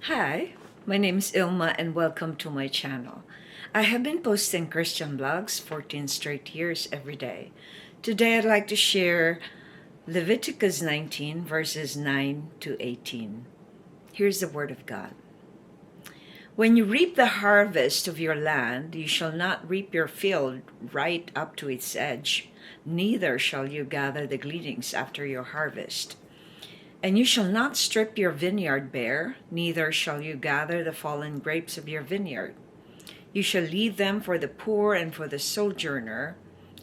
Hi, my name is Ilma and welcome to my channel. I have been posting Christian blogs 14 straight years every day. Today I'd like to share Leviticus 19 verses 9 to 18. Here's the word of God. When you reap the harvest of your land, you shall not reap your field right up to its edge, neither shall you gather the gleanings after your harvest. And you shall not strip your vineyard bare, neither shall you gather the fallen grapes of your vineyard. You shall leave them for the poor and for the sojourner.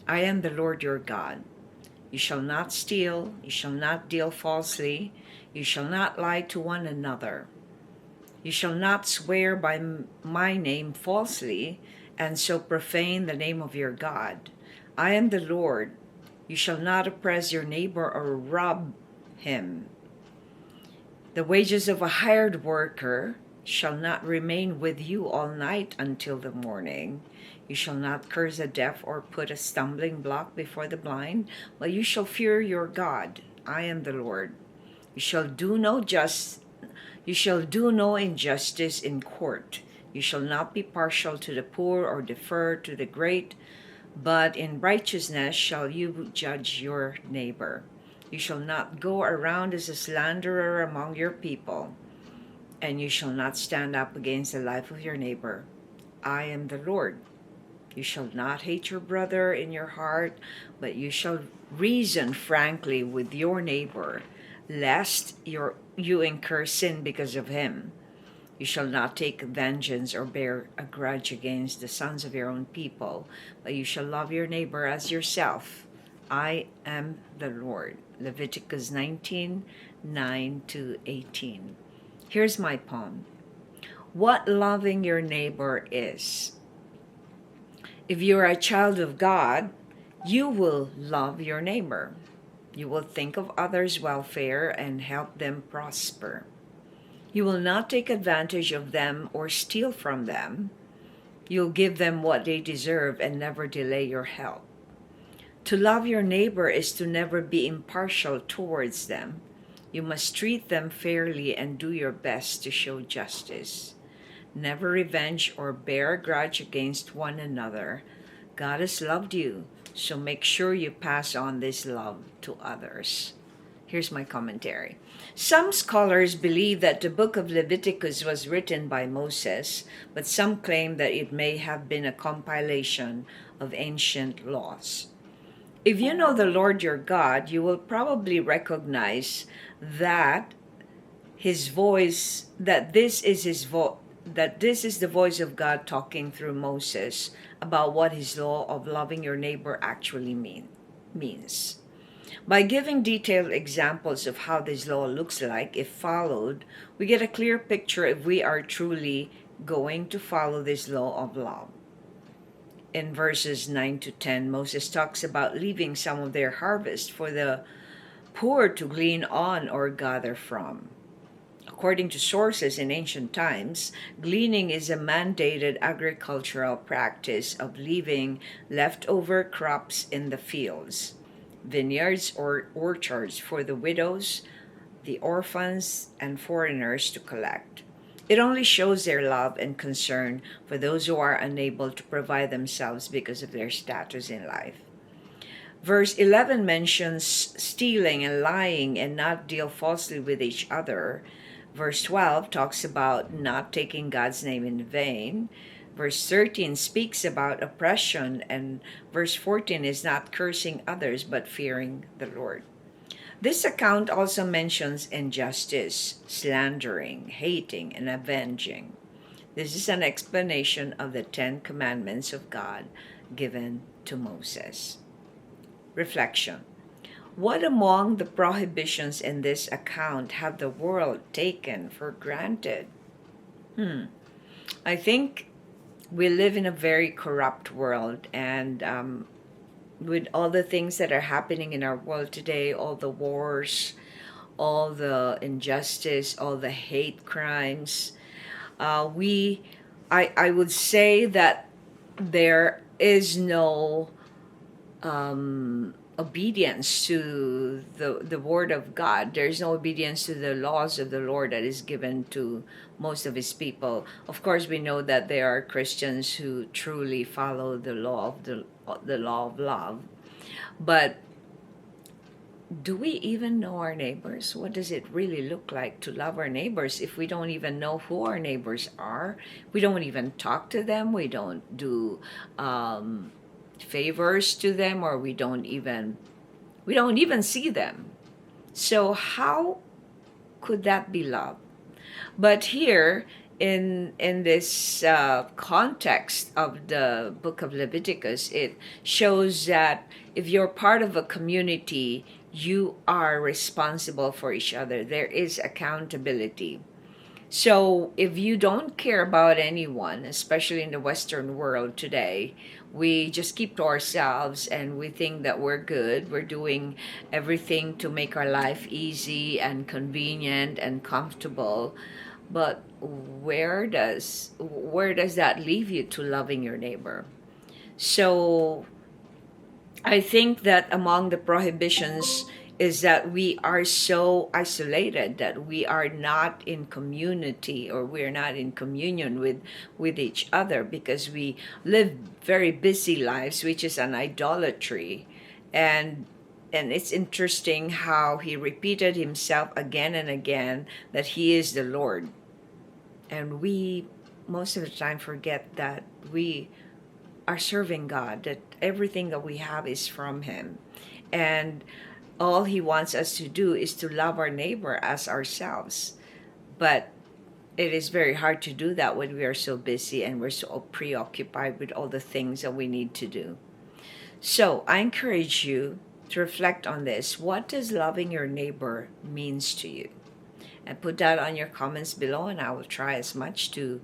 I am the Lord your God. You shall not steal, you shall not deal falsely, you shall not lie to one another. You shall not swear by my name falsely, and so profane the name of your God. I am the Lord. You shall not oppress your neighbor or rob him. The wages of a hired worker shall not remain with you all night until the morning. You shall not curse the deaf or put a stumbling block before the blind, but you shall fear your God. I am the Lord. You shall do no injustice in court. You shall not be partial to the poor or defer to the great, but in righteousness shall you judge your neighbor. You shall not go around as a slanderer among your people, and you shall not stand up against the life of your neighbor. I am the Lord. You shall not hate your brother in your heart, but you shall reason frankly with your neighbor, lest you incur sin because of him. You shall not take vengeance or bear a grudge against the sons of your own people, but you shall love your neighbor as yourself. I am the Lord. Leviticus 19, 9 to 18. Here's my poem. What loving your neighbor is. If you are a child of God, you will love your neighbor. You will think of others' welfare and help them prosper. You will not take advantage of them or steal from them. You'll give them what they deserve and never delay your help. To love your neighbor is to never be impartial towards them. You must treat them fairly and do your best to show justice. Never revenge or bear a grudge against one another. God has loved you, so make sure you pass on this love to others. Here's my commentary. Some scholars believe that the book of Leviticus was written by Moses, but some claim that it may have been a compilation of ancient laws. If you know the Lord your God, you will probably recognize that his voice, that this is the voice of God talking through Moses about what his law of loving your neighbor actually means. By giving detailed examples of how this law looks like if followed, we get a clear picture if we are truly going to follow this law of love. In verses 9 to 10, Moses talks about leaving some of their harvest for the poor to glean on or gather from. According to sources in ancient times, gleaning is a mandated agricultural practice of leaving leftover crops in the fields, vineyards or orchards for the widows, the orphans, and foreigners to collect. It only shows their love and concern for those who are unable to provide themselves because of their status in life. Verse 11 mentions stealing and lying and not deal falsely with each other. Verse 12 talks about not taking God's name in vain. Verse 13 speaks about oppression, and verse 14 is not cursing others but fearing the Lord. This account also mentions injustice, slandering, hating, and avenging. This is an explanation of the 10 commandments of God given to Moses. Reflection. What among the prohibitions in this account have the world taken for granted? I think we live in a very corrupt world, and with all the things that are happening in our world today, all the wars, all the injustice, all the hate crimes, I would say that there is no obedience to the word of God. There's no obedience to the laws of the Lord that is given to most of his people. Of course, we know that there are Christians who truly follow the law of the law of love. But do we even know our neighbors? What does it really look like to love our neighbors if we don't even know who our neighbors are? We don't even talk to them. We don't do favors to them, or we don't even see them. So how could that be love? But here in this context of the book of Leviticus, it shows that if you're part of a community, you are responsible for each other. There is accountability. So if you don't care about anyone, especially in the Western world today, we just keep to ourselves and we think that we're good. We're doing everything to make our life easy and convenient and comfortable. But where does that leave you to loving your neighbor? So I think that among the prohibitions is that we are so isolated that we are not in community, or we're not in communion with each other, because we live very busy lives, which is an idolatry. And it's interesting how he repeated himself again and again that he is the Lord. And we most of the time forget that we are serving God, that everything that we have is from him. And all he wants us to do is to love our neighbor as ourselves. But it is very hard to do that when we are so busy and we're so preoccupied with all the things that we need to do. So I encourage you to reflect on this. What does loving your neighbor means to you? And put that on your comments below, and I will try as much to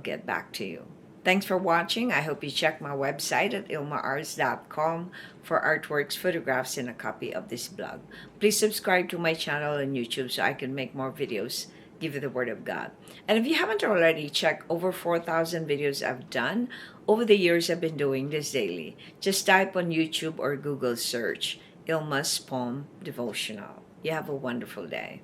get back to you. Thanks for watching. I hope you check my website at ILMA'S.com for artworks, photographs, and a copy of this blog. Please subscribe to my channel on YouTube so I can make more videos, give you the Word of God. And if you haven't already, check over 4,000 videos I've done over the years I've been doing this daily. Just type on YouTube or Google search ILMA'S Poem Devotional. You have a wonderful day.